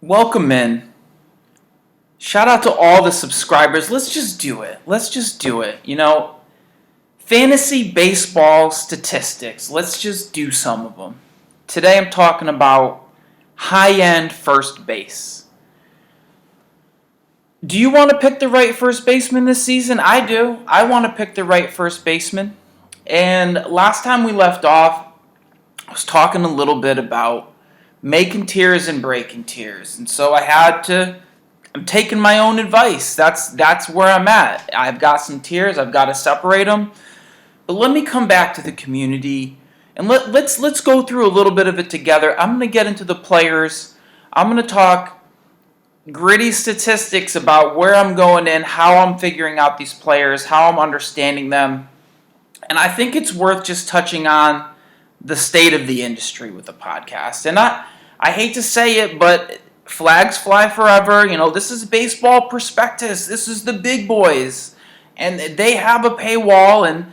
Welcome in. Shout out to all the subscribers. Let's just do it. Fantasy baseball statistics. Let's just do some of them. Today I'm talking about high-end first base. Do you want to pick the right first baseman this season? I do. I want to pick the right first baseman. And last time we left off, I was talking a little bit about making tiers and breaking tiers. And so I'm taking my own advice. That's where I'm at. I've got some tiers. I've got to separate them. But let me come back to the community and let's go through a little bit of it together. I'm going to get into the players. I'm going to talk gritty statistics about where I'm going in, how I'm figuring out these players, how I'm understanding them. And I think it's worth just touching on the state of the industry with the podcast. And I hate to say it, but flags fly forever. This is baseball prospectus. This is the big boys. And they have a paywall. And,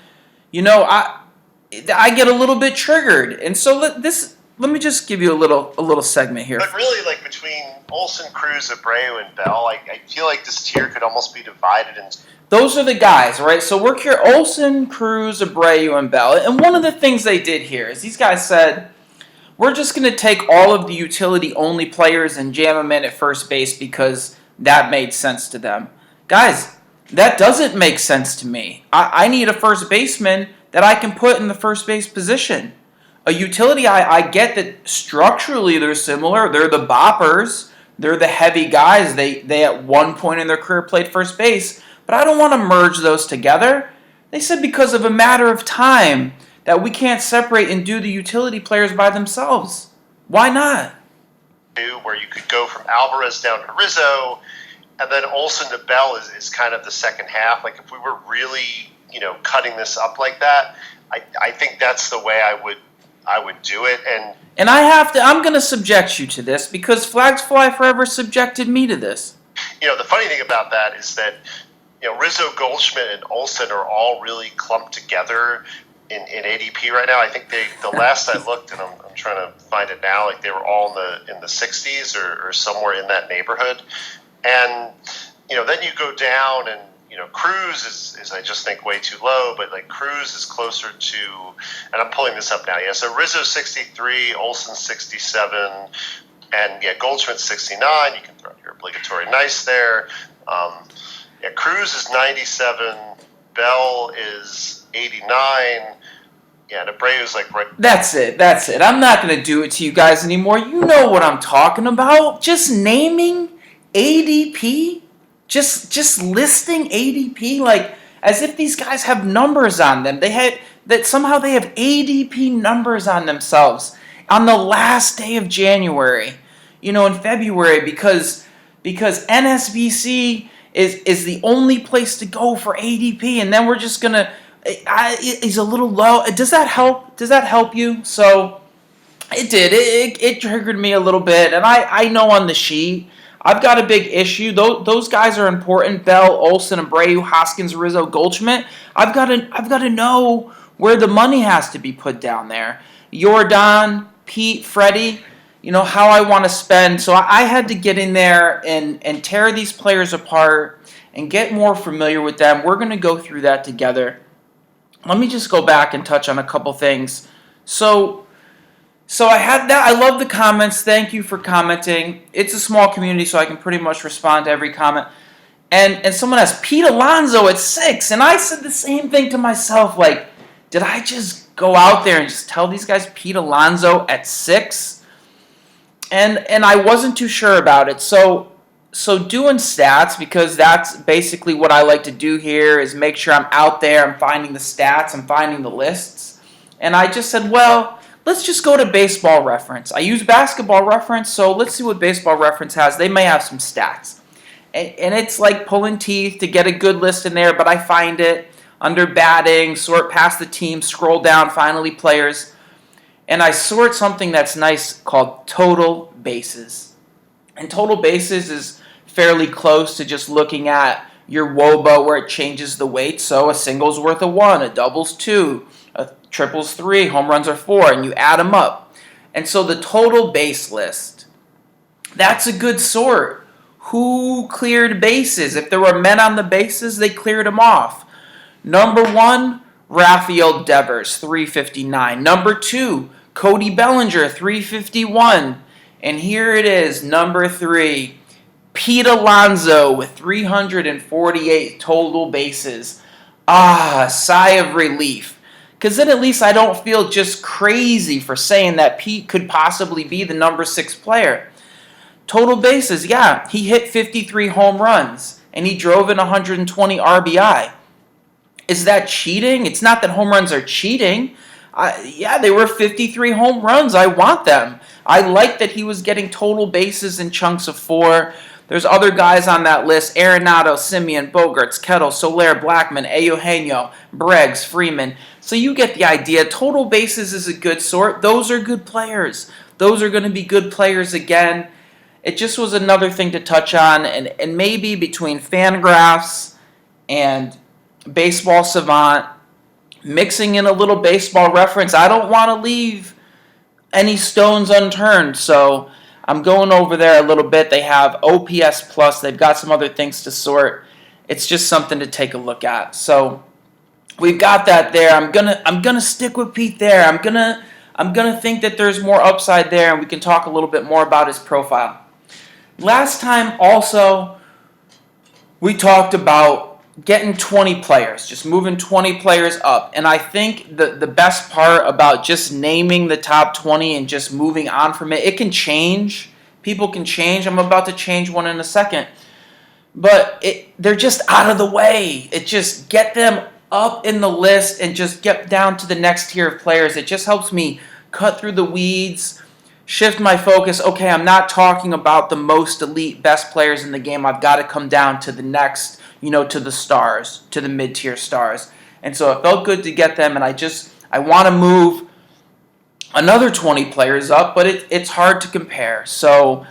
I get a little bit triggered. And so let me just give you a little segment here. But really, between Olson, Cruz, Abreu, and Bell, I feel like this tier could almost be divided into... Those are the guys, right? So we're here, Olson, Cruz, Abreu, and Bell. And one of the things they did here is these guys said, we're just going to take all of the utility-only players and jam them in at first base because that made sense to them. Guys, that doesn't make sense to me. I need a first baseman that I can put in the first base position. A utility, I get that structurally they're similar. They're the boppers. They're the heavy guys. They at one point in their career played first base. But I don't want to merge those together. They said because of a matter of time that we can't separate and do the utility players by themselves. Why not? Where you could go from Alvarez down to Rizzo, and then Olson to Bell is kind of the second half. If we were really, cutting this up like that, I think that's the way I would do it. And I'm going to subject you to this because Flags Fly Forever subjected me to this. The funny thing about that is that Rizzo, Goldschmidt, and Olson are all really clumped together in ADP right now. I think the last I looked, and I'm trying to find it now, they were all in the 60s or somewhere in that neighborhood. And then you go down, and Cruz is I just think way too low, but Cruz is closer to, and I'm pulling this up now. Yeah, so Rizzo 63, Olson 67, and Goldschmidt 69. You can throw your obligatory nice there. Cruz is 97, Bell is 89, and Abreu's right. That's it. I'm not going to do it to you guys anymore. You know what I'm talking about. Just naming ADP, just listing ADP as if these guys have numbers on them. Somehow they have ADP numbers on themselves on the last day of January, in February because NSBC is the only place to go for ADP, and then we're just gonna. He's a little low. Does that help? Does that help you? So it did. It triggered me a little bit, and I know on the sheet I've got a big issue. Those guys are important. Bell, Olson, Abreu, Hoskins, Rizzo, Goldschmidt. I've got to know where the money has to be put down there. Jordan, Pete, Freddie. How I want to spend. So I had to get in there and tear these players apart and get more familiar with them. We're going to go through that together. Let me just go back and touch on a couple things. So I had that. I love the comments. Thank you for commenting. It's a small community, so I can pretty much respond to every comment. And someone asked, Pete Alonso at 6. And I said the same thing to myself. Did I just go out there and just tell these guys Pete Alonso at 6? And I wasn't too sure about it. So doing stats, because that's basically what I like to do here, is make sure I'm out there, I'm finding the stats, I'm finding the lists. And I just said, well, let's just go to Baseball Reference. I use Basketball Reference, so let's see what Baseball Reference has. They may have some stats. And it's like pulling teeth to get a good list in there, but I find it under batting, sort past the team, scroll down, finally players. And I sort something that's nice called total bases. And total bases is fairly close to just looking at your WOBA where it changes the weight. So a single's worth a 1, a double's 2, a triple's 3, home runs are 4, and you add them up. And so the total base list That's a good sort. Who cleared bases? If there were men on the bases, they cleared them off. Number 1, Rafael Devers, 359. Number 2, Cody Bellinger, 351. And here it is, number 3, Pete Alonso with 348 total bases. Sigh of relief. Because then at least I don't feel just crazy for saying that Pete could possibly be the number 6 player. Total bases, yeah, he hit 53 home runs, and he drove in 120 RBI. Is that cheating? It's not that home runs are cheating. They were 53 home runs. I want them. I like that he was getting total bases in chunks of 4. There's other guys on that list: Arenado, Simeon, Bogarts, Kettle, Soler, Blackman, Eugenio, Breggs, Freeman. So you get the idea. Total bases is a good sort. Those are good players. Those are going to be good players again. It just was another thing to touch on, and maybe between Fangraphs and Baseball Savant, mixing in a little baseball reference, I don't want to leave any stones unturned, so I'm going over there a little bit. They have OPS Plus. They've got some other things to sort. It's just something to take a look at. So we've got that there. I'm gonna stick with Pete there. I'm gonna think that there's more upside there, and we can talk a little bit more about his profile. Last time also, we talked about getting 20 players, just moving 20 players up. And I think the best part about just naming the top 20 and just moving on from it can change. People can change. I'm about to change one in a second. But they're just out of the way. It just get them up in the list and just get down to the next tier of players. It just helps me cut through the weeds, shift my focus. Okay, I'm not talking about the most elite, best players in the game. I've got to come down to the next, to the stars, to the mid-tier stars. And so it felt good to get them, and I want to move another 20 players up, but it's hard to compare. So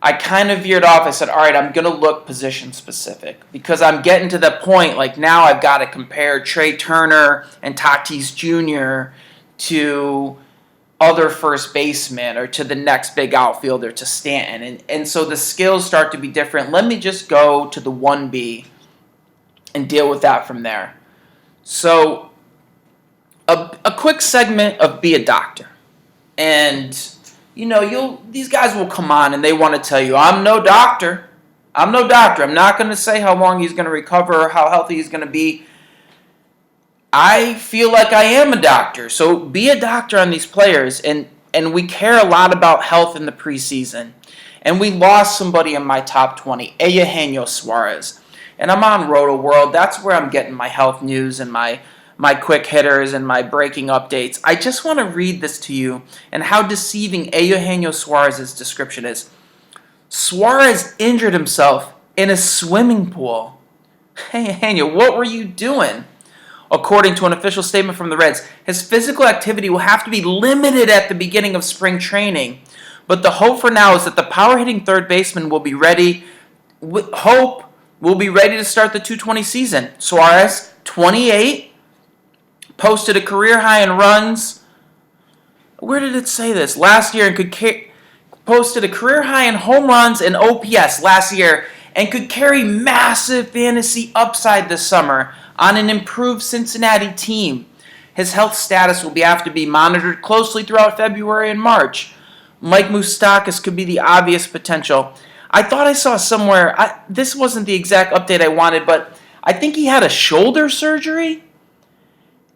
I kind of veered off. I said, all right, I'm going to look position specific because I'm getting to the point, like now I've got to compare Trey Turner and Tatis Jr. to other first baseman or to the next big outfielder, to Stanton. And so the skills start to be different. Let me just go to the 1B and deal with that from there. So a quick segment of Be a Doctor. And, these guys will come on and they want to tell you, I'm no doctor. I'm not going to say how long he's going to recover or how healthy he's going to be. I feel like I am a doctor, so be a doctor on these players, and we care a lot about health in the preseason. And we lost somebody in my top 20, Eugenio Suarez. And I'm on Roto World. That's where I'm getting my health news and my quick hitters and my breaking updates. I just want to read this to you and how deceiving Eugenio Suarez's description is. Suarez injured himself in a swimming pool. Hey, Eugenio, what were you doing? According to an official statement from the Reds, his physical activity will have to be limited at the beginning of spring training. But the hope for now is that the power-hitting third baseman will be ready. Hope will be ready to start the 220 season. Suarez, 28, posted a career high in runs. Where did it say this? Last year, and posted a career high in home runs and OPS last year, and could carry massive fantasy upside this summer on an improved Cincinnati team. His health status will have to be monitored closely throughout February and March. Mike Moustakas could be the obvious potential. I thought I saw somewhere, this wasn't the exact update I wanted, but I think he had a shoulder surgery,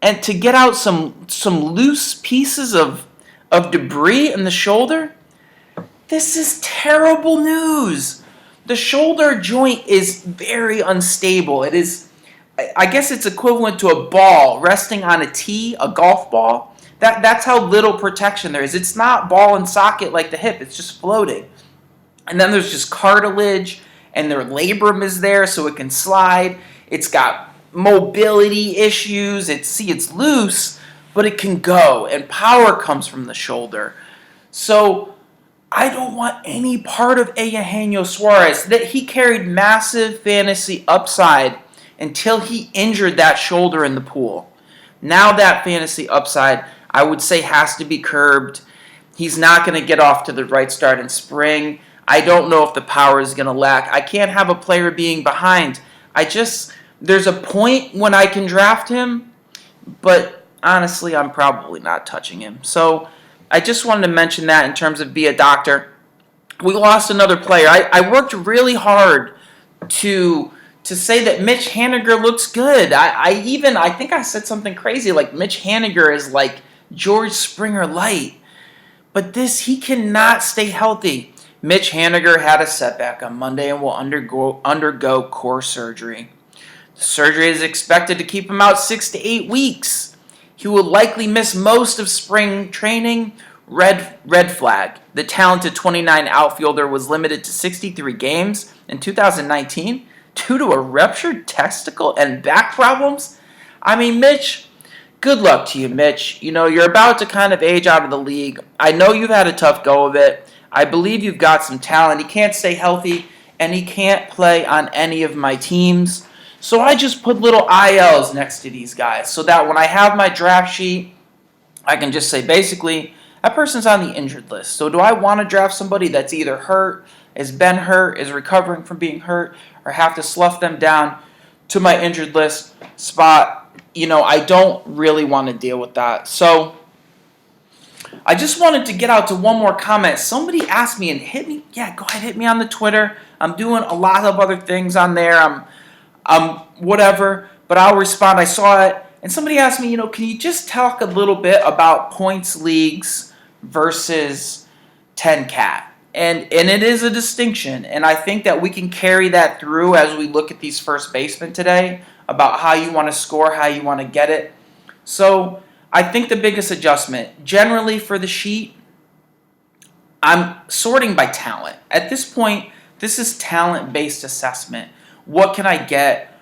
and to get out some loose pieces of debris in the shoulder. This is terrible news. The shoulder joint is very unstable. It is, I guess it's equivalent to a ball resting on a tee, a golf ball. That's how little protection there is. It's not ball and socket like the hip. It's just floating. And then there's just cartilage, and their labrum is there so it can slide. It's got mobility issues. It's loose, but it can go, and power comes from the shoulder. So I don't want any part of Eugenio Suarez. That he carried massive fantasy upside until he injured that shoulder in the pool. Now that fantasy upside, I would say, has to be curbed. He's not going to get off to the right start in spring. I don't know if the power is going to lack. I can't have a player being behind. There's a point when I can draft him, but honestly, I'm probably not touching him. So I just wanted to mention that in terms of be a doctor. We lost another player. I worked really hard to say that Mitch Haniger looks good. I think I said something crazy like Mitch Haniger is like George Springer light. But he cannot stay healthy. Mitch Haniger had a setback on Monday and will undergo core surgery. The surgery is expected to keep him out 6 to 8 weeks. He will likely miss most of spring training. Red flag. The talented 29 outfielder was limited to 63 games in 2019 due to a ruptured testicle and back problems. I mean, Mitch, good luck to you, Mitch. You know, you're about to kind of age out of the league. I know you've had a tough go of it. I believe you've got some talent. He can't stay healthy, and he can't play on any of my teams. So I just put little ILs next to these guys so that when I have my draft sheet, I can just say basically, that person's on the injured list. So do I want to draft somebody that's either hurt, has been hurt, is recovering from being hurt, or have to slough them down to my injured list spot? You know, I don't really want to deal with that. So I just wanted to get out to one more comment. Somebody asked me and hit me. Yeah, go ahead, hit me on the Twitter. I'm doing a lot of other things on there. I'm whatever, but I'll respond. I saw it. And somebody asked me, can you just talk a little bit about points leagues versus 10 cat? And it is a distinction. And I think that we can carry that through as we look at these first basemen today about how you want to score, how you want to get it. So I think the biggest adjustment, generally for the sheet, I'm sorting by talent. At this point, this is talent-based assessment. What can I get?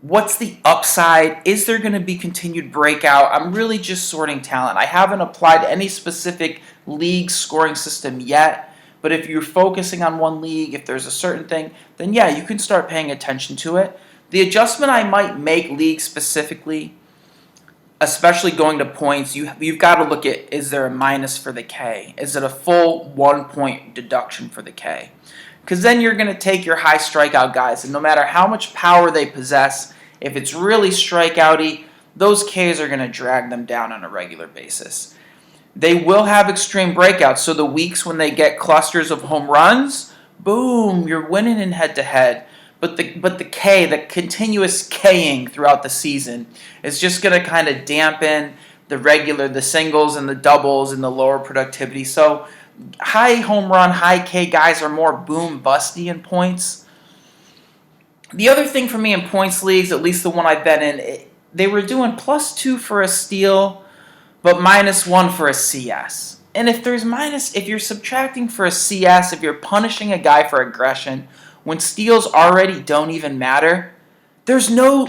What's the upside? Is there going to be continued breakout? I'm really just sorting talent. I haven't applied any specific league scoring system yet, but if you're focusing on one league, if there's a certain thing, then yeah, you can start paying attention to it. The adjustment I might make league specifically, especially going to points, you've got to look at, is there a minus for the K? Is it a full 1 point deduction for the K? Because then you're going to take your high strikeout guys, and no matter how much power they possess, if it's really strikeouty, those Ks are going to drag them down on a regular basis. They will have extreme breakouts, so the weeks when they get clusters of home runs, boom, you're winning in head-to-head. But the K, the continuous K'ing throughout the season, is just going to kind of dampen the singles and the doubles and the lower productivity. So high home run, high K guys are more boom busty in points. The other thing for me in points leagues, at least the one I've been in, they were doing +2 for a steal, but -1 for a CS. And if you're subtracting for a CS, if you're punishing a guy for aggression, when steals already don't even matter, there's no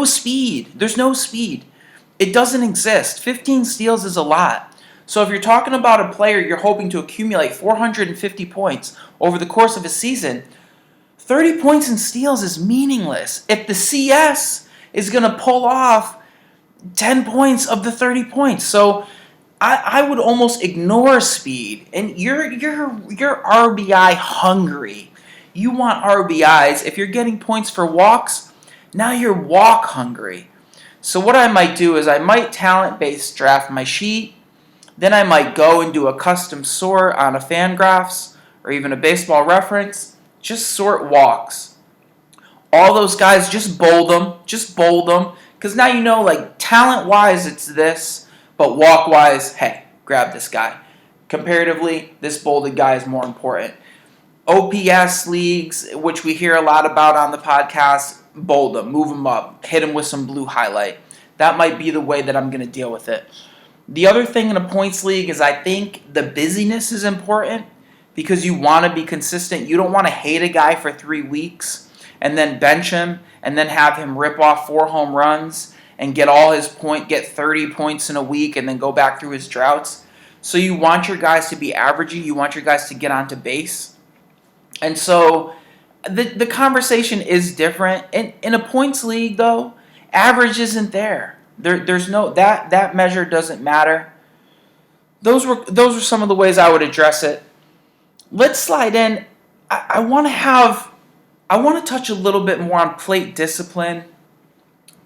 speed. There's no speed. It doesn't exist. 15 steals is a lot. So if you're talking about a player you're hoping to accumulate 450 points over the course of a season, 30 points in steals is meaningless if the CS is going to pull off 10 points of the 30 points. So I would almost ignore speed. And you're RBI hungry. You want RBIs. If you're getting points for walks, now you're walk hungry. So what I might do is I might talent-based draft my sheet. Then I might go and do a custom sort on a Fangraphs or even a Baseball Reference. Just sort walks. All those guys, just bold them. Just bold them. Because now you know, like, talent-wise, it's this. But walk-wise, hey, grab this guy. Comparatively, this bolded guy is more important. OPS leagues, which we hear a lot about on the podcast, bold them, move them up, hit them with some blue highlight. That might be the way that I'm going to deal with it. The other thing in a points league is I think the busyness is important because you want to be consistent. You don't want to hate a guy for 3 weeks and then bench him and then have him rip off 4 home runs and get 30 points in a week and then go back through his droughts. So you want your guys to be averaging. You want your guys to get onto base. And so the conversation is different. In a points league, though, average isn't there. There's no that measure doesn't matter. Those were some of the ways I would address it. Let's slide in. I want to touch a little bit more on plate discipline,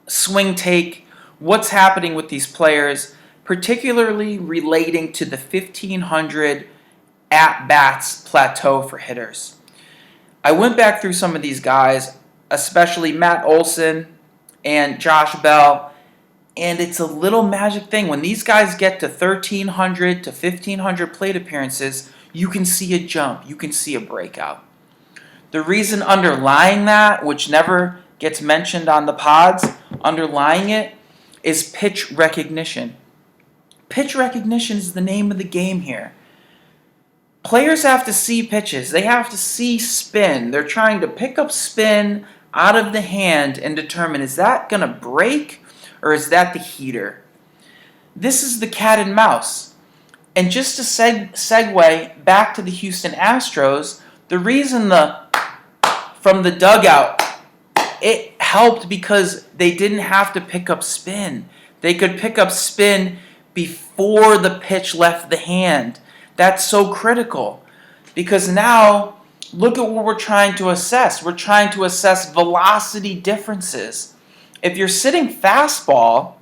swing take, what's happening with these players, particularly relating to the 1,500 at-bats plateau for hitters. I went back through some of these guys, especially Matt Olson and Josh Bell, and it's a little magic thing. When these guys get to 1,300 to 1,500 plate appearances, you can see a jump. You can see a breakout. The reason underlying that, which never gets mentioned on the pods, underlying it is pitch recognition. Pitch recognition is the name of the game here. Players have to see pitches. They have to see spin. They're trying to pick up spin out of the hand and determine, is that going to break or is that the heater? This is the cat and mouse. And just to segue back to the Houston Astros, the reason from the dugout, it helped because they didn't have to pick up spin. They could pick up spin before the pitch left the hand. That's so critical because now look at what we're trying to assess. We're trying to assess velocity differences. If you're sitting fastball,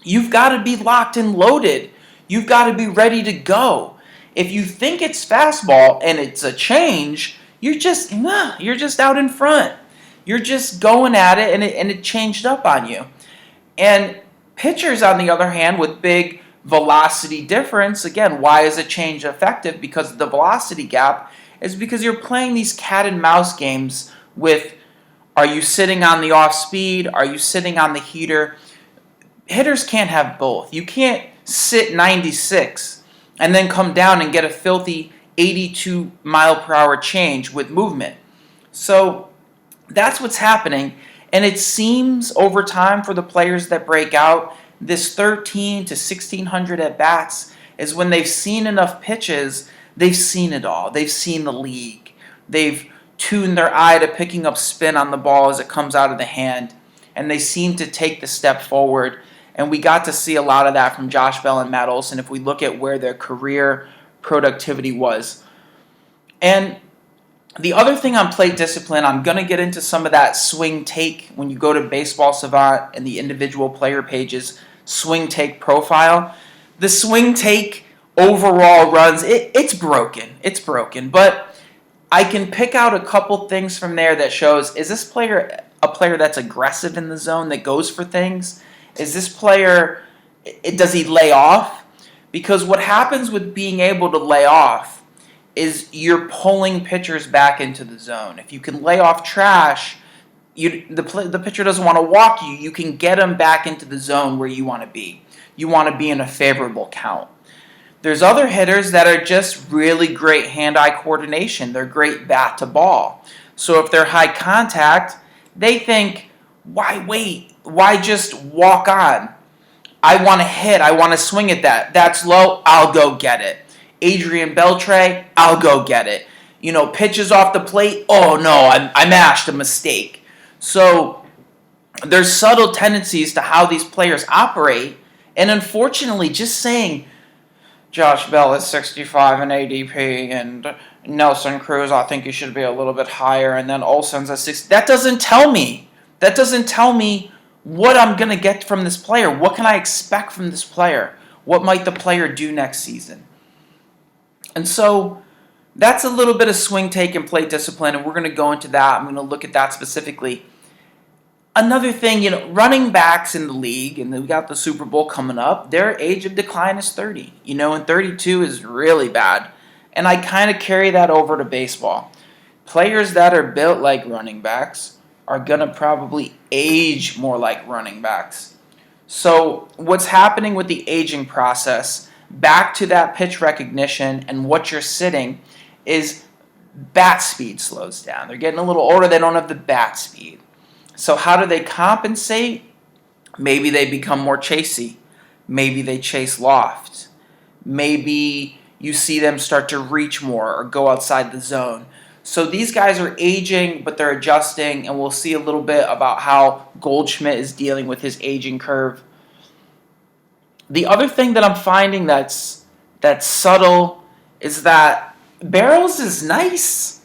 you've got to be locked and loaded. You've got to be ready to go. If you think it's fastball and it's a change, you're just out in front. You're just going at it and it changed up on you. And pitchers, on the other hand, with big velocity difference, again, why is a change effective? Because the velocity gap is because you're playing these cat and mouse games with, are you sitting on the off speed? Are you sitting on the heater? Hitters can't have both. You can't sit 96 and then come down and get a filthy 82 mile per hour change with movement. So that's what's happening. And it seems over time for the players that break out, this 13 to 1,600 at-bats is when they've seen enough pitches, they've seen it all. They've seen the league. They've tuned their eye to picking up spin on the ball as it comes out of the hand, and they seem to take the step forward. And we got to see a lot of that from Josh Bell and Matt Olson if we look at where their career productivity was. And the other thing on plate discipline, I'm going to get into some of that swing take when you go to Baseball Savant and the individual player pages, swing take profile. The swing take overall runs, it's broken. It's broken. But I can pick out a couple things from there that shows, is this player a player that's aggressive in the zone, that goes for things? Is this player, does he lay off? Because what happens with being able to lay off is you're pulling pitchers back into the zone. If you can lay off trash, the pitcher doesn't want to walk you. You can get him back into the zone where you want to be. You want to be in a favorable count. There's other hitters that are just really great hand-eye coordination. They're great bat to ball. So if they're high contact, they think, why wait? Why just walk on? I want to hit. I want to swing at that. That's low. I'll go get it. Adrian Beltre, I'll go get it. Pitches off the plate. Oh no, I mashed a mistake. So there's subtle tendencies to how these players operate. And unfortunately, just saying, Josh Bell is 65 in ADP, and Nelson Cruz, I think he should be a little bit higher, and then Olson's at 60. That doesn't tell me. That doesn't tell me what I'm going to get from this player. What can I expect from this player? What might the player do next season? And so that's a little bit of swing take and plate discipline, and we're going to go into that. I'm going to look at that specifically. Another thing, running backs in the league, and we got the Super Bowl coming up, their age of decline is 30. And 32 is really bad. And I kind of carry that over to baseball. Players that are built like running backs are going to probably age more like running backs. So what's happening with the aging process, back to that pitch recognition and what you're sitting, is bat speed slows down. They're getting a little older. They don't have the bat speed. So how do they compensate? Maybe they become more chasey. Maybe they chase loft. Maybe you see them start to reach more or go outside the zone. So these guys are aging, but they're adjusting, and we'll see a little bit about how Goldschmidt is dealing with his aging curve. The other thing that I'm finding that's subtle is that Barrels is nice.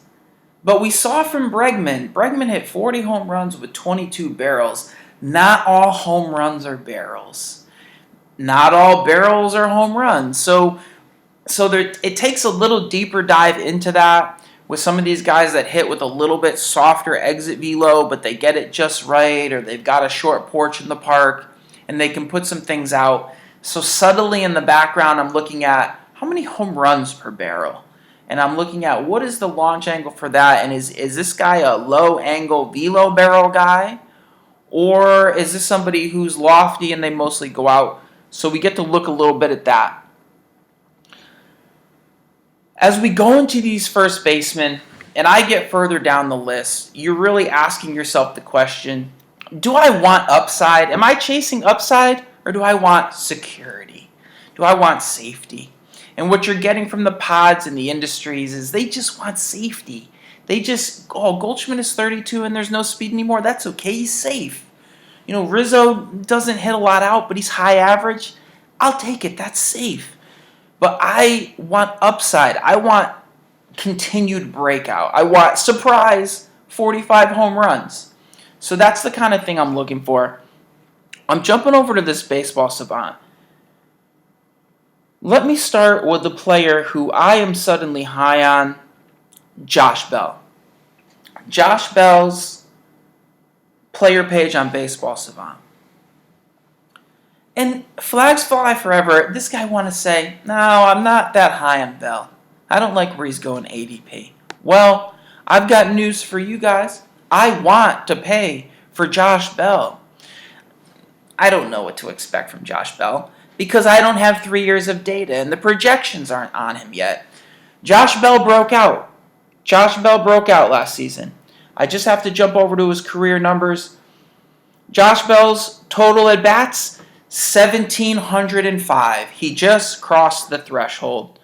But we saw from Bregman. Bregman hit 40 home runs with 22 barrels. Not all home runs are barrels. Not all barrels are home runs. So it takes a little deeper dive into that with some of these guys that hit with a little bit softer exit velo, but they get it just right, or they've got a short porch in the park, and they can put some things out. So subtly in the background, I'm looking at how many home runs per barrel. And I'm looking at what is the launch angle for that, and is this guy a low angle velo barrel guy, or is this somebody who's lofty and they mostly go out? So we get to look a little bit at that. As we go into these first basemen, and I get further down the list, you're really asking yourself the question, do I want upside? Am I chasing upside, or do I want security? Do I want safety? And what you're getting from the pods and the industries is they just want safety. They just, Goldschmidt is 32 and there's no speed anymore. That's okay. He's safe. Rizzo doesn't hit a lot out, but he's high average. I'll take it. That's safe. But I want upside. I want continued breakout. I want surprise 45 home runs. So that's the kind of thing I'm looking for. I'm jumping over to this baseball savant. Let me start with the player who I am suddenly high on, Josh Bell. Josh Bell's player page on Baseball Savant. And flags fly forever. This guy want to say, no, I'm not that high on Bell. I don't like where he's going ADP. Well, I've got news for you guys. I want to pay for Josh Bell. I don't know what to expect from Josh Bell because I don't have 3 years of data and the projections aren't on him yet. Josh Bell broke out. Josh Bell broke out last season. I just have to jump over to his career numbers. Josh Bell's total at bats, 1,705. He just crossed the threshold.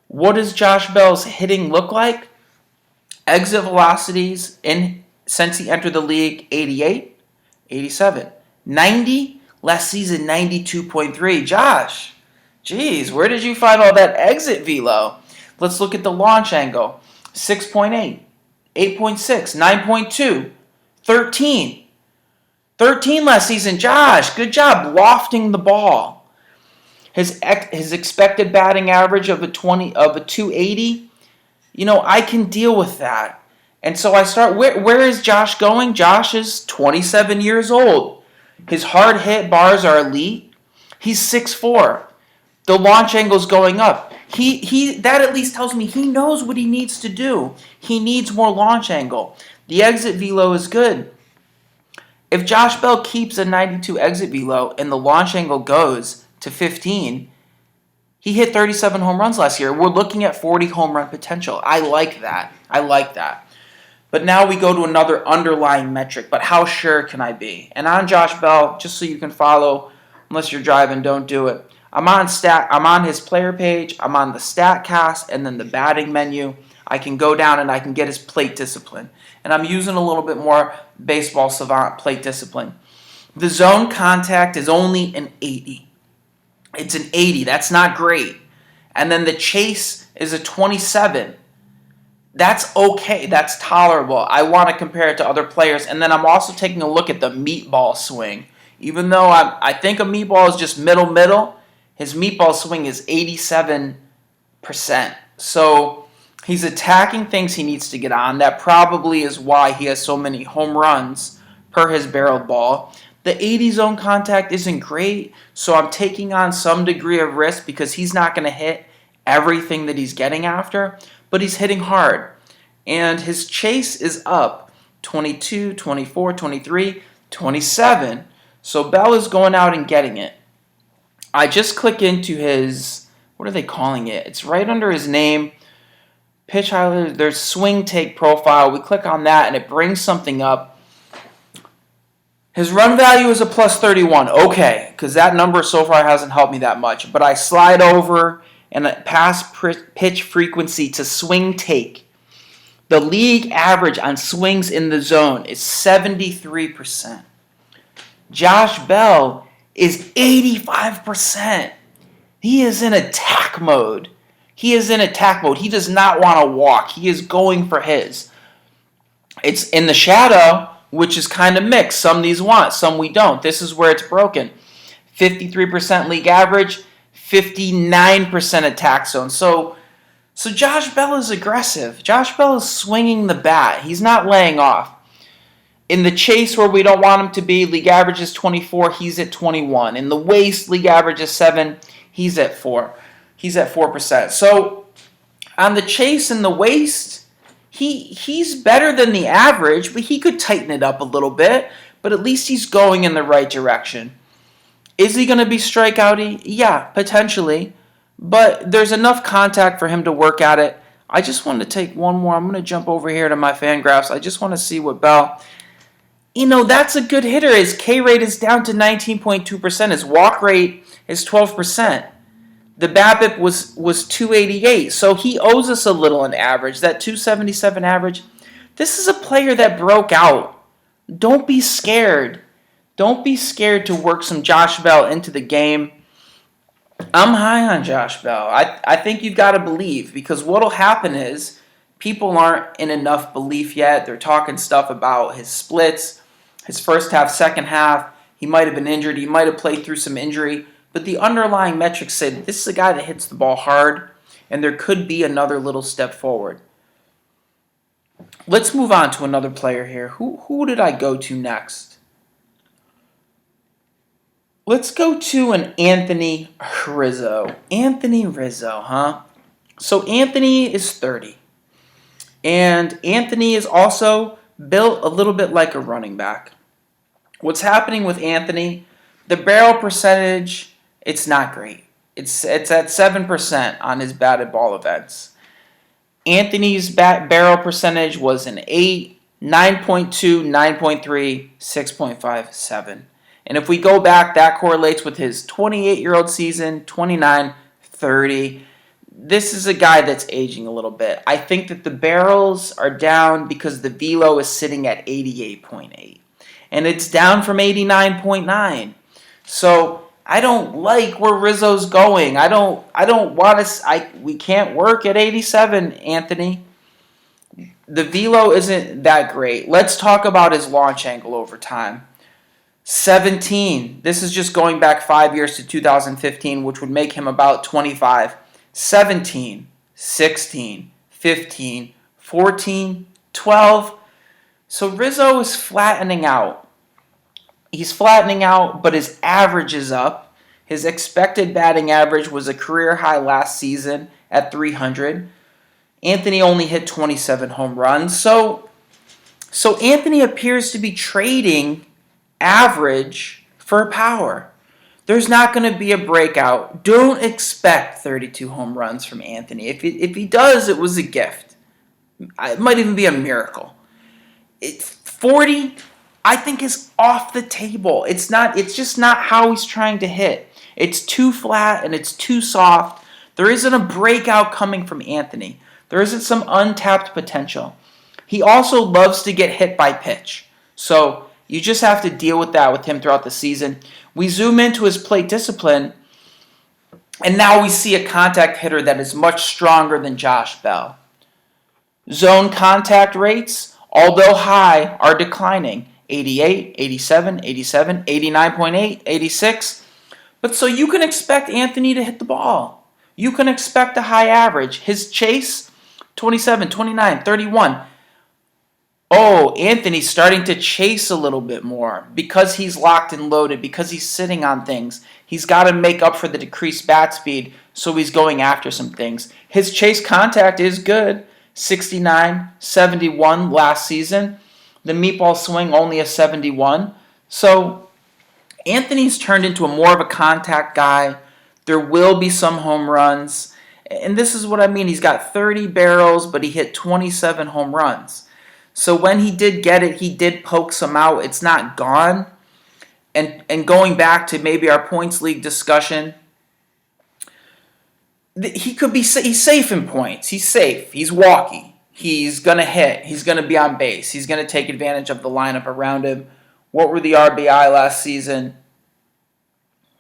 What does Josh Bell's hitting look like? Exit velocities since he entered the league, 88, 87, 90, last season 92.3. Josh, geez, where did you find all that exit velo? Let's look at the launch angle. 6.8, 8.6, 9.2, 13. 13 last season. Josh, good job lofting the ball. His expected batting average of a 280, I can deal with that. And so I start, where is Josh going? Josh is 27 years old. His hard hit bars are elite. He's 6'4". The launch angle's going up. That at least tells me he knows what he needs to do. He needs more launch angle. The exit velo is good. If Josh Bell keeps a 92 exit velo and the launch angle goes to 15, he hit 37 home runs last year. We're looking at 40 home run potential. I like that. But now we go to another underlying metric. But how sure can I be? And on Josh Bell, just so you can follow, unless you're driving, don't do it. I'm on his player page. I'm on the statcast and then the batting menu. I can go down and I can get his plate discipline. And I'm using a little bit more Baseball Savant plate discipline. The zone contact is only an 80. It's an 80. That's not great. And then the chase is a 27. That's okay. That's tolerable. I want to compare it to other players. And then I'm also taking a look at the meatball swing. Even though I think a meatball is just middle, his meatball swing is 87%. So he's attacking things he needs to get on. That probably is why he has so many home runs per his barreled ball. The 80 zone contact isn't great, so I'm taking on some degree of risk because he's not going to hit everything that he's getting after, but he's hitting hard. And his chase is up 22, 24, 23, 27. So Bell is going out and getting it. I just click into his, what are they calling it? It's right under his name. Pitch highlighter, there's swing take profile. We click on that and it brings something up. His run value is a plus 31. Okay, because that number so far hasn't helped me that much. But I slide over and pass pitch frequency to swing take. The league average on swings in the zone is 73%. Josh Bell is 85%. He is in attack mode. He does not want to walk. He is going for his. It's in the shadow, which is kind of mixed. Some these want, some we don't. This is where it's broken. 53% league average, 59% attack zone. So Josh Bell is aggressive. Josh Bell is swinging the bat. He's not laying off. In the chase where we don't want him to be, league average is 24, he's at 21. In the waste, league average is 7, he's at 4. He's at 4%. So on the chase and the waste, he's better than the average, but he could tighten it up a little bit. But at least he's going in the right direction. Is he going to be strikeouty? Yeah, potentially. But there's enough contact for him to work at it. I just want to take one more. I'm going to jump over here to my fan graphs. I just want to see what Bell... that's a good hitter. His K rate is down to 19.2%. His walk rate is 12%. The BABIP was 288. So he owes us a little in average. That 277 average. This is a player that broke out. Don't be scared. Don't be scared to work some Josh Bell into the game. I'm high on Josh Bell. I think you've got to believe, because what'll happen is people aren't in enough belief yet. They're talking stuff about his splits, his first half, second half. He might have been injured. He might have played through some injury. But the underlying metrics say this is a guy that hits the ball hard, and there could be another little step forward. Let's move on to another player here. Who did I go to next? Let's go to an Anthony Rizzo. Anthony Rizzo, huh? So Anthony is 30. And Anthony is also built a little bit like a running back. What's happening with Anthony, the barrel percentage, it's not great. It's at 7% on his batted ball events. Anthony's barrel percentage was an 8, 9.2, 9.3, 6.5, 7. And if we go back, that correlates with his 28-year-old season, 29, 30. This is a guy that's aging a little bit. I think that the barrels are down because the velo is sitting at 88.8. And it's down from 89.9. So I don't like where Rizzo's going. I don't want to... We can't work at 87, Anthony. The velo isn't that great. Let's talk about his launch angle over time. 17. This is just going back 5 years to 2015, which would make him about 25. 17, 16, 15, 14, 12. So Rizzo is flattening out. He's flattening out, but his average is up. His expected batting average was a career high last season at 300. Anthony only hit 27 home runs. So Anthony appears to be trading average for power. There's not going to be a breakout. Don't expect 32 home runs from Anthony. If he does, it was a gift. It might even be a miracle. 40, I think, is off the table. It's just not how he's trying to hit. It's too flat and it's too soft. There isn't a breakout coming from Anthony. There isn't some untapped potential. He also loves to get hit by pitch. So you just have to deal with that with him throughout the season. We zoom into his plate discipline, and now we see a contact hitter that is much stronger than Josh Bell. Zone contact rates, although high, are declining. 88, 87, 87, 89.8, 86. But so you can expect Anthony to hit the ball. You can expect a high average. His chase, 27, 29, 31. Oh, Anthony's starting to chase a little bit more because he's locked and loaded, because he's sitting on things. He's got to make up for the decreased bat speed, so he's going after some things. His chase contact is good, 69, 71 last season. The meatball swing only a 71. So Anthony's turned into more of a contact guy. There will be some home runs. And this is what I mean. He's got 30 barrels, but he hit 27 home runs. So when he did get it, he did poke some out. It's not gone. And going back to maybe our points league discussion, he's safe in points. He's safe. He's walky. He's going to hit. He's going to be on base. He's going to take advantage of the lineup around him. What were the RBI last season?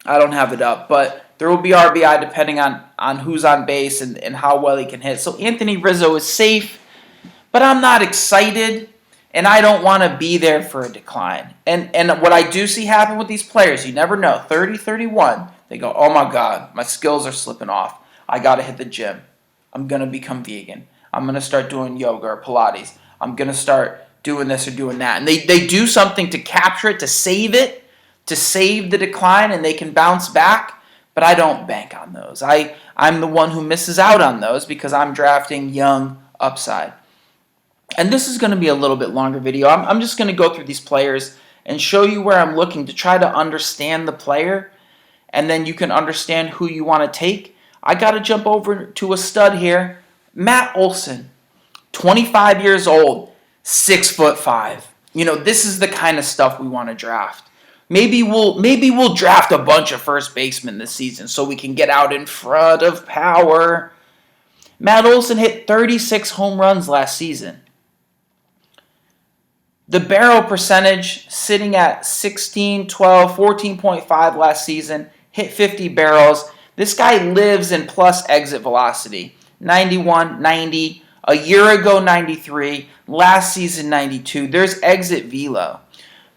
I don't have it up, but there will be RBI depending on who's on base and how well he can hit. So Anthony Rizzo is safe. But I'm not excited, And I don't want to be there for a decline. And what I do see happen with these players, you never know, 30, 31, they go, oh my God, my skills are slipping off. I got to hit the gym. I'm going to become vegan. I'm going to start doing yoga or Pilates. I'm going to start doing this or doing that. And they do something to capture it, to save the decline, and they can bounce back. But I don't bank on those. I'm the one who misses out on those because I'm drafting young upside. And this is going to be a little bit longer video. I'm just going to go through these players and show you where I'm looking to try to understand the player, and then you can understand who you want to take. I got to jump over to a stud here. Matt Olson, 25 years old, 6'5". This is the kind of stuff we want to draft. Maybe we'll draft a bunch of first basemen this season so we can get out in front of power. Matt Olson hit 36 home runs last season. The barrel percentage sitting at 16, 12, 14.5 last season, hit 50 barrels. This guy lives in plus exit velocity. 91, 90, a year ago 93, last season 92. There's exit velo.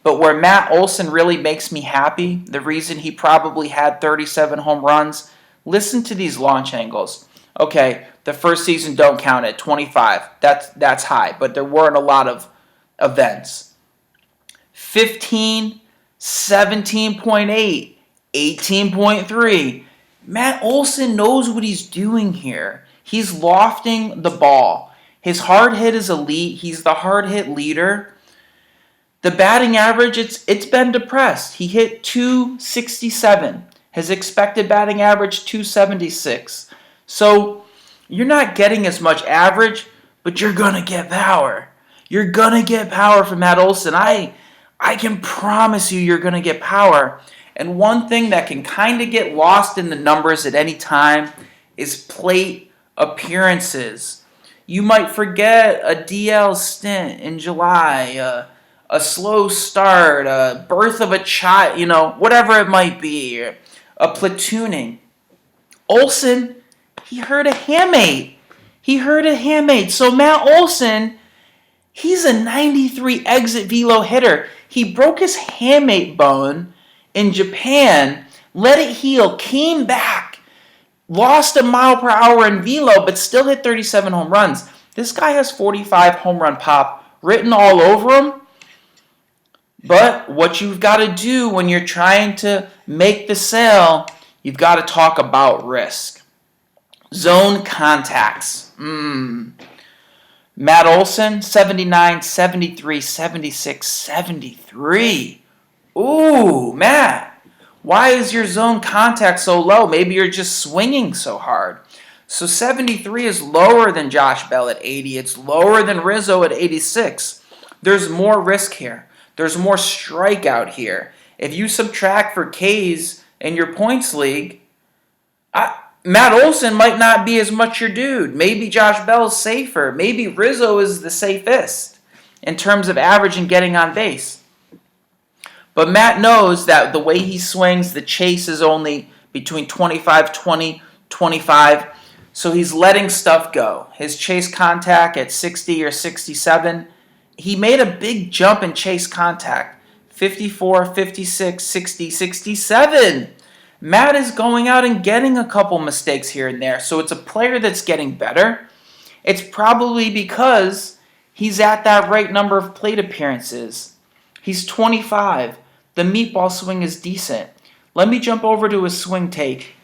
But where Matt Olson really makes me happy, the reason he probably had 37 home runs, listen to these launch angles. Okay, the first season don't count at 25. That's high, but there weren't a lot of events. 15, 17.8, 18.3. Matt Olson knows what he's doing here. He's lofting the ball. His hard hit is elite. He's the hard hit leader. The batting average, it's been depressed. He hit 267. His expected batting average, 276. So you're not getting as much average, but you're going to get power. You're going to get power from Matt Olson. I can promise you're going to get power. And one thing that can kind of get lost in the numbers at any time is plate appearances. You might forget a DL stint in July, a slow start, a birth of a child, whatever it might be, a platooning. Olson, he hurt a hamate. So Matt Olson, he's a 93 exit velo hitter. He broke his hamate bone in Japan, let it heal, came back, lost a mile per hour in velo, but still hit 37 home runs. This guy has 45 home run pop written all over him. But what you've got to do when you're trying to make the sale, you've got to talk about risk. Zone contacts. Matt Olson, 79, 73, 76, 73. Ooh, Matt, why is your zone contact so low? Maybe you're just swinging so hard. So 73 is lower than Josh Bell at 80. It's lower than Rizzo at 86. There's more risk here. There's more strikeout here. If you subtract for Ks in your points league, Matt Olson might not be as much your dude. Maybe Josh Bell's safer. Maybe Rizzo is the safest in terms of average and getting on base. But Matt knows that the way he swings, the chase is only between 25, 20, 25. So he's letting stuff go. His chase contact at 60 or 67, he made a big jump in chase contact. 54, 56, 60, 67. Matt is going out and getting a couple mistakes here and there. So it's a player that's getting better. It's probably because he's at that right number of plate appearances. He's 25. The meatball swing is decent. Let me jump over to his swing take.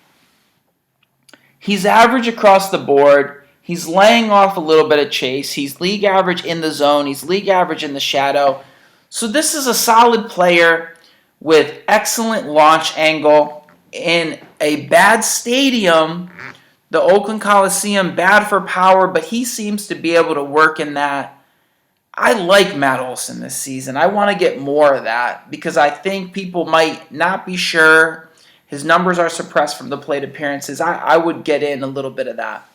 He's average across the board. He's laying off a little bit of chase. He's league average in the zone. He's league average in the shadow. So this is a solid player with excellent launch angle in a bad stadium, the Oakland Coliseum, bad for power, but he seems to be able to work in that. I like Matt Olson this season. I want to get more of that because I think people might not be sure. His numbers are suppressed from the plate appearances. I would get in a little bit of that.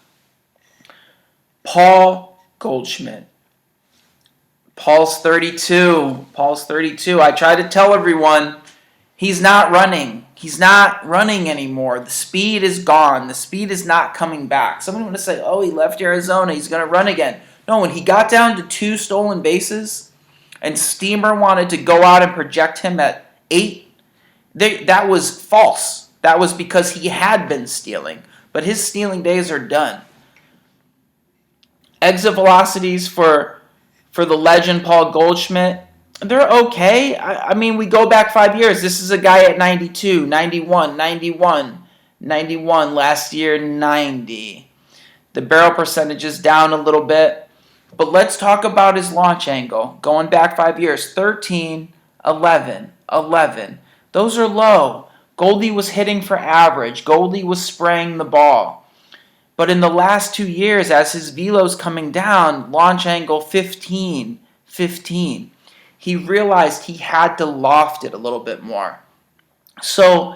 Paul Goldschmidt. Paul's 32. I try to tell everyone he's not running. He's not running anymore. The speed is gone. The speed is not coming back. Someone want to say, oh, he left Arizona. He's going to run again. No, when he got down to 2 stolen bases, and Steamer wanted to go out and project him at 8, that was false. That was because he had been stealing. But his stealing days are done. Exit velocities for the legend Paul Goldschmidt, they're okay. I mean, we go back 5 years. This is a guy at 92, 91, 91, 91. Last year, 90. The barrel percentage is down a little bit. But let's talk about his launch angle. Going back 5 years, 13, 11, 11. Those are low. Goldie was hitting for average. Goldie was spraying the ball. But in the last 2 years, as his velo's coming down, launch angle 15, 15. He realized he had to loft it a little bit more. So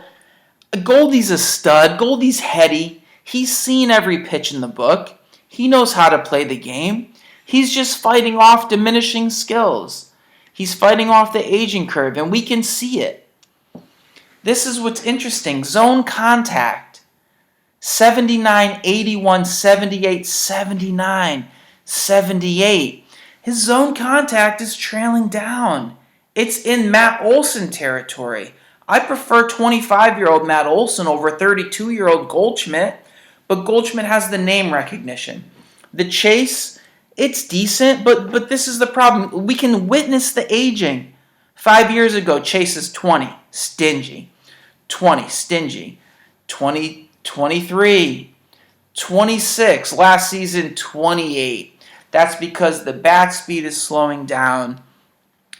Goldie's a stud. Goldie's heady. He's seen every pitch in the book. He knows how to play the game. He's just fighting off diminishing skills. He's fighting off the aging curve, and we can see it. This is what's interesting. Zone contact. 79, 81, 78, 79, 78. His zone contact is trailing down. It's in Matt Olson territory. I prefer 25-year-old Matt Olson over 32-year-old Goldschmidt, but Goldschmidt has the name recognition. The chase, it's decent, but this is the problem. We can witness the aging. 5 years ago, Chase is 20, stingy. 20, stingy. 20, 23. 26. Last season, 28. That's because the bat speed is slowing down.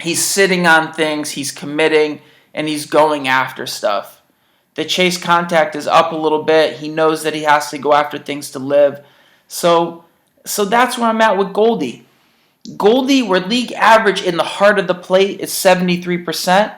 He's sitting on things, he's committing, and he's going after stuff. The chase contact is up a little bit. He knows that he has to go after things to live. So that's where I'm at with Goldie. Goldie, where league average in the heart of the plate is 73%,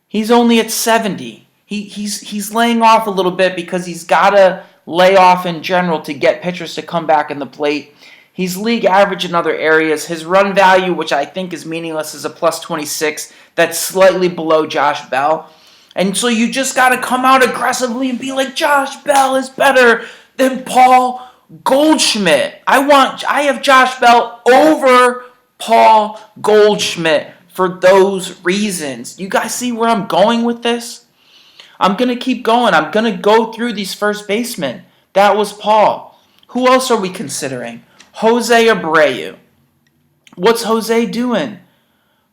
he's only at 70. He's laying off a little bit because he's got to lay off in general to get pitchers to come back in the plate. He's league average in other areas. His run value, which I think is meaningless, is a plus 26. That's slightly below Josh Bell. And so you just got to come out aggressively and be like, Josh Bell is better than Paul Goldschmidt. I have Josh Bell over Paul Goldschmidt for those reasons. You guys see where I'm going with this? I'm going to keep going. I'm going to go through these first basemen. That was Paul. Who else are we considering? Jose Abreu. What's Jose doing?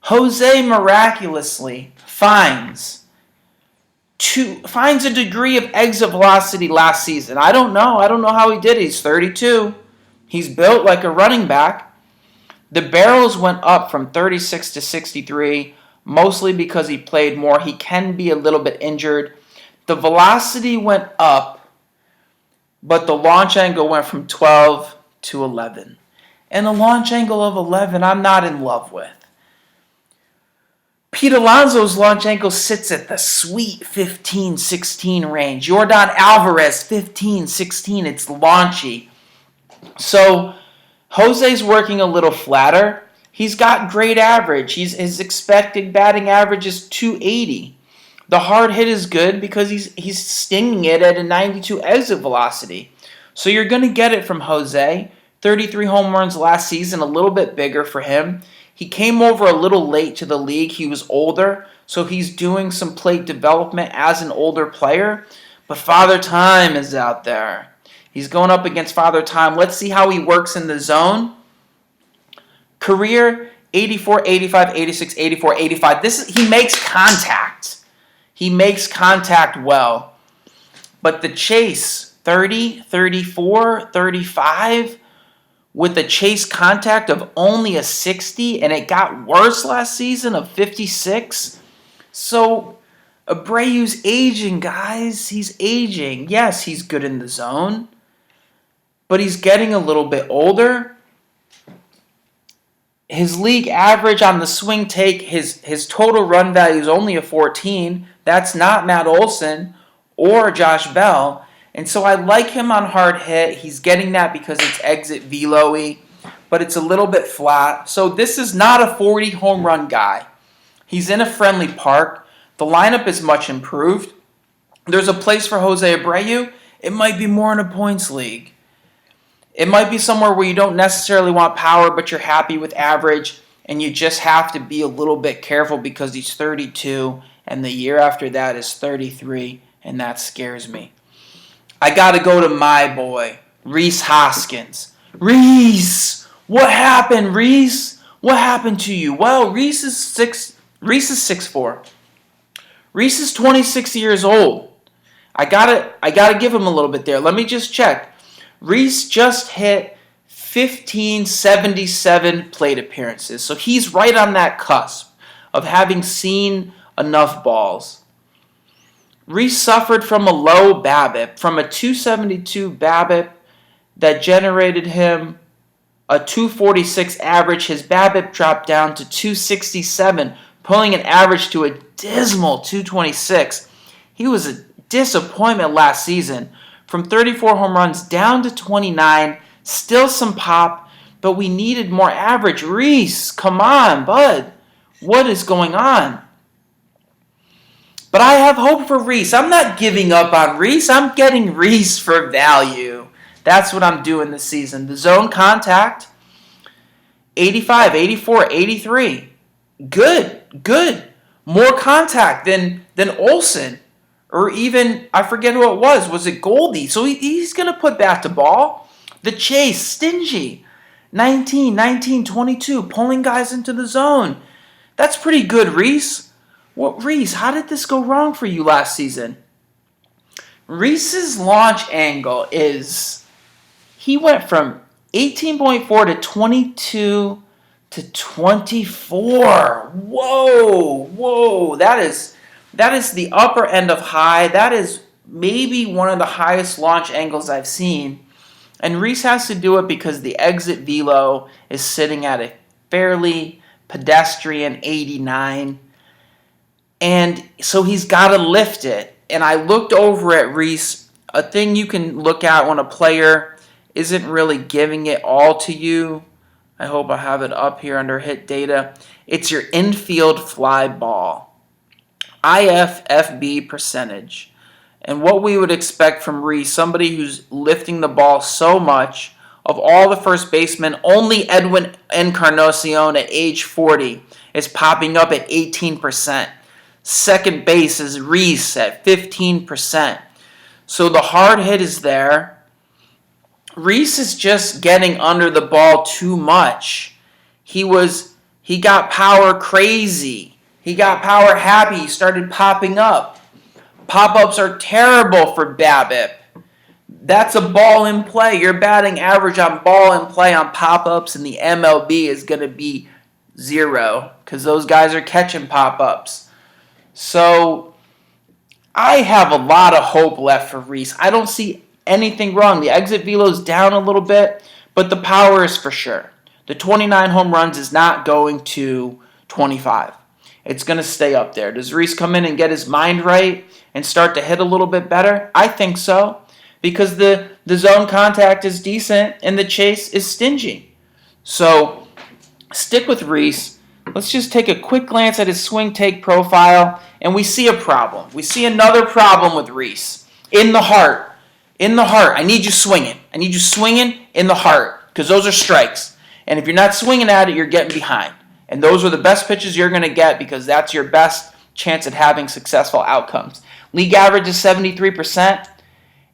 Jose miraculously finds a degree of exit velocity last season. I don't know how he did it. He's 32. He's built like a running back. The barrels went up from 36 to 63, mostly because he played more. He can be a little bit injured. The velocity went up, but the launch angle went from 12 to 11. And a launch angle of 11, I'm not in love with. Pete Alonso's launch angle sits at the sweet 15, 16 range. Yordan Alvarez, 15, 16. It's launchy. So Jose's working a little flatter. He's got great average. His expected batting average is 280. The hard hit is good because he's stinging it at a 92 exit velocity. So you're going to get it from Jose. 33 home runs last season, a little bit bigger for him. He came over a little late to the league. He was older, so he's doing some plate development as an older player. But Father Time is out there. He's going up against Father Time. Let's see how he works in the zone. Career 84, 85, 86, 84, 85. He makes contact. He makes contact well. But the chase, 30, 34, 35, with the chase contact of only a 60, and it got worse last season of 56. So Abreu's aging, guys. He's aging. Yes, he's good in the zone, but he's getting a little bit older. His league average on the swing take, his total run value is only a 14. That's not Matt Olson or Josh Bell. And so I like him on hard hit. He's getting that because it's exit velo-y, but it's a little bit flat. So this is not a 40 home run guy. He's in a friendly park. The lineup is much improved. There's a place for Jose Abreu. It might be more in a points league. It might be somewhere where you don't necessarily want power, but you're happy with average, and you just have to be a little bit careful because he's 32, and the year after that is 33, and that scares me. I got to go to my boy, Rhys Hoskins. Rhys! What happened, Rhys? What happened to you? Well, Rhys is 6'4". Rhys is 26 years old. I gotta give him a little bit there. Let me just check. Rhys just hit 1577 plate appearances. So he's right on that cusp of having seen enough balls. Rhys suffered from a low BABIP, from a 272 BABIP that generated him a 246 average. His BABIP dropped down to 267, pulling an average to a dismal 226. He was a disappointment last season. From 34 home runs down to 29, still some pop, but we needed more average. Rhys, come on, bud. What is going on? But I have hope for Rhys. I'm not giving up on Rhys. I'm getting Rhys for value. That's what I'm doing this season. The zone contact, 85, 84, 83. Good. More contact than Olson. Or even, I forget who it was. Was it Goldie? So he's going to put bat to ball. The chase, stingy. 19, 22, pulling guys into the zone. That's pretty good, Rhys. What, Rhys, how did this go wrong for you last season? Rhys's launch angle is, he went from 18.4 to 22 to 24. Whoa. That is the upper end of high. That is maybe one of the highest launch angles I've seen. And Rhys has to do it because the exit velo is sitting at a fairly pedestrian 89. And so he's got to lift it. And I looked over at Rhys. A thing you can look at when a player isn't really giving it all to you. I hope I have it up here under hit data. It's your infield fly ball. IFFB percentage. And what we would expect from Rhys, somebody who's lifting the ball so much, of all the first basemen, only Edwin Encarnacion at age 40 is popping up at 18%. Second base is Rhys at 15%. So the hard hit is there. Rhys is just getting under the ball too much. He got power crazy. He got power happy. He started popping up. Pop-ups are terrible for BABIP. That's a ball in play. Your batting average on ball in play on pop-ups in the MLB is going to be 0 because those guys are catching pop-ups. So I have a lot of hope left for Rhys. I don't see anything wrong. The exit velo is down a little bit, but the power is for sure. The 29 home runs is not going to 25. It's going to stay up there. Does Rhys come in and get his mind right and start to hit a little bit better? I think so, because the zone contact is decent and the chase is stingy. So stick with Rhys. Let's just take a quick glance at his swing take profile, and we see a problem. We see another problem with Rhys. In the heart. I need you swinging. I need you swinging in the heart, because those are strikes. And if you're not swinging at it, you're getting behind. And those are the best pitches you're going to get, because that's your best chance at having successful outcomes. League average is 73%,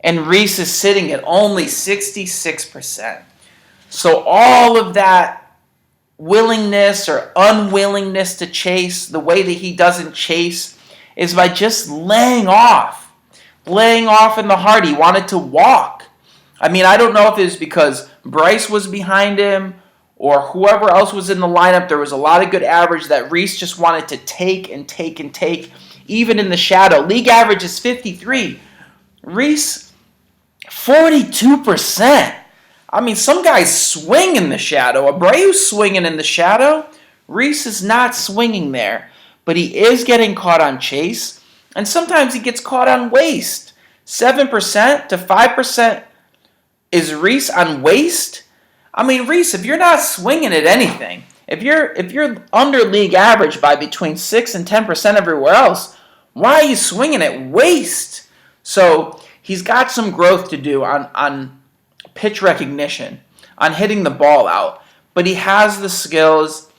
and Rhys is sitting at only 66%. So all of that willingness or unwillingness to chase, the way that he doesn't chase, is by just laying off in the heart. He wanted to walk. I mean, I don't know if it was because Bryce was behind him or whoever else was in the lineup. There was a lot of good average that Rhys just wanted to take, even in the shadow. League average is 53. Rhys, 42%. I mean, some guys swing in the shadow. Abreu's swinging in the shadow. Rhys is not swinging there. But he is getting caught on chase. And sometimes he gets caught on waste. 7% to 5% is Rhys on waste. I mean, Rhys, if you're not swinging at anything, if you're under league average by between 6 and 10% everywhere else, why are you swinging at waste? So he's got some growth to do on pitch recognition, on hitting the ball out. But he has the skills.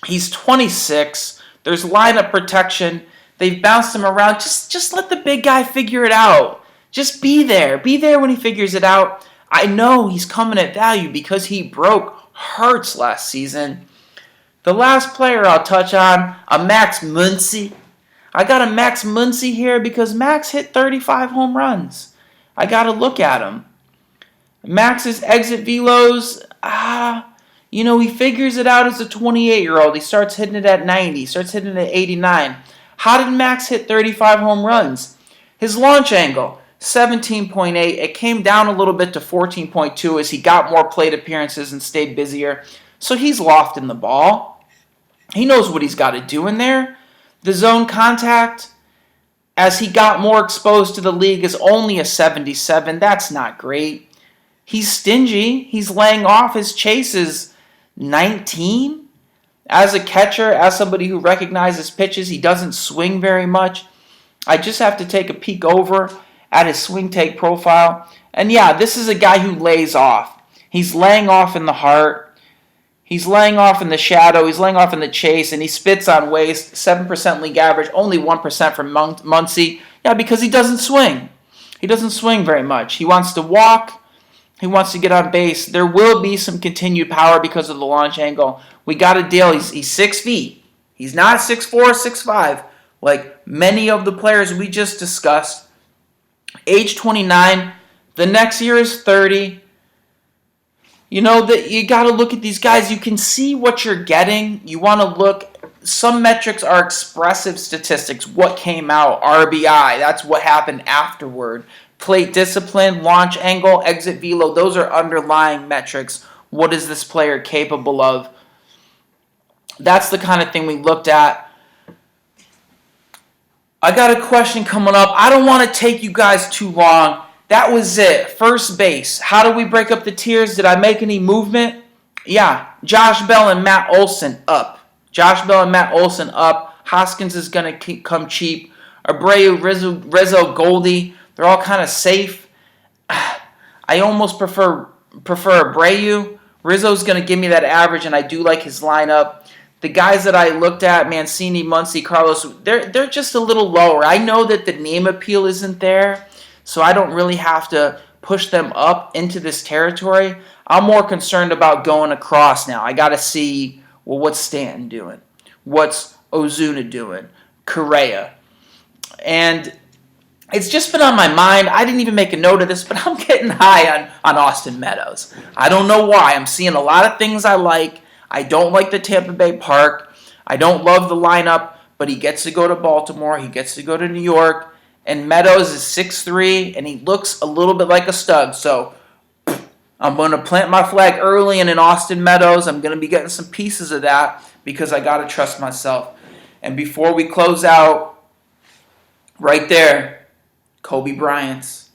He's 26. There's lineup protection. They've bounced him around. Just let the big guy figure it out. Just be there. Be there when he figures it out. I know he's coming at value because he broke Hurts last season. The last player I'll touch on, a Max Muncy. I got a Max Muncy here because Max hit 35 home runs. I got to look at him. Max's exit velos, he figures it out as a 28-year-old. He starts hitting it at 90, starts hitting it at 89. How did Max hit 35 home runs? His launch angle, 17.8. It came down a little bit to 14.2 as he got more plate appearances and stayed busier. So he's lofting the ball. He knows what he's got to do in there. The zone contact, as he got more exposed to the league, is only a 77. That's not great. He's stingy. He's laying off. His chase is 19. As a catcher, as somebody who recognizes pitches, he doesn't swing very much. I just have to take a peek over at his swing take profile. And yeah, this is a guy who lays off. He's laying off in the heart. He's laying off in the shadow. He's laying off in the chase. And he spits on waste. 7% league average. Only 1% from Muncy. Yeah, because he doesn't swing. He doesn't swing very much. He wants to walk. He wants to get on base. There will be some continued power because of the launch angle. We got a deal. He's 6 feet. He's not 6'4", 6'5", like many of the players we just discussed. Age 29. The next year is 30. You got to look at these guys. You can see what you're getting. You want to look. Some metrics are expressive statistics. What came out? RBI. That's what happened afterward. Plate discipline, launch angle, exit velo, those are underlying metrics. What is this player capable of? That's the kind of thing we looked at. I got a question coming up. I don't want to take you guys too long. That was it. First base. How do we break up the tiers? Did I make any movement? Yeah. Josh Bell and Matt Olson up. Josh Bell and Matt Olson up. Hoskins is going to come cheap. Abreu, Rizzo, Goldie. They're all kind of safe. I almost prefer Abreu. Rizzo's going to give me that average, and I do like his lineup. The guys that I looked at, Mancini, Muncy, Carlos, they're just a little lower. I know that the name appeal isn't there, so I don't really have to push them up into this territory. I'm more concerned about going across now. I got to see, what's Stanton doing? What's Ozuna doing? Correa. And it's just been on my mind. I didn't even make a note of this, but I'm getting high on Austin Meadows. I don't know why. I'm seeing a lot of things I like. I don't like the Tampa Bay Park. I don't love the lineup, but he gets to go to Baltimore. He gets to go to New York. And Meadows is 6'3", and he looks a little bit like a stud. So I'm going to plant my flag early, and in Austin Meadows, I'm going to be getting some pieces of that because I got to trust myself. And before we close out, right there, Kobe Bryant's.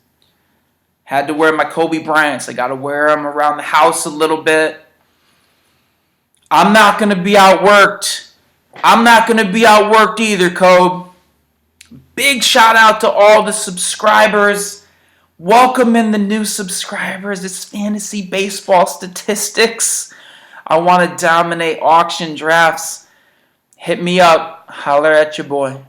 Had to wear my Kobe Bryant's. I got to wear them around the house a little bit. I'm not going to be outworked. I'm not going to be outworked either, Kobe. Big shout out to all the subscribers. Welcome in the new subscribers. It's fantasy baseball statistics. I want to dominate auction drafts. Hit me up. Holler at your boy.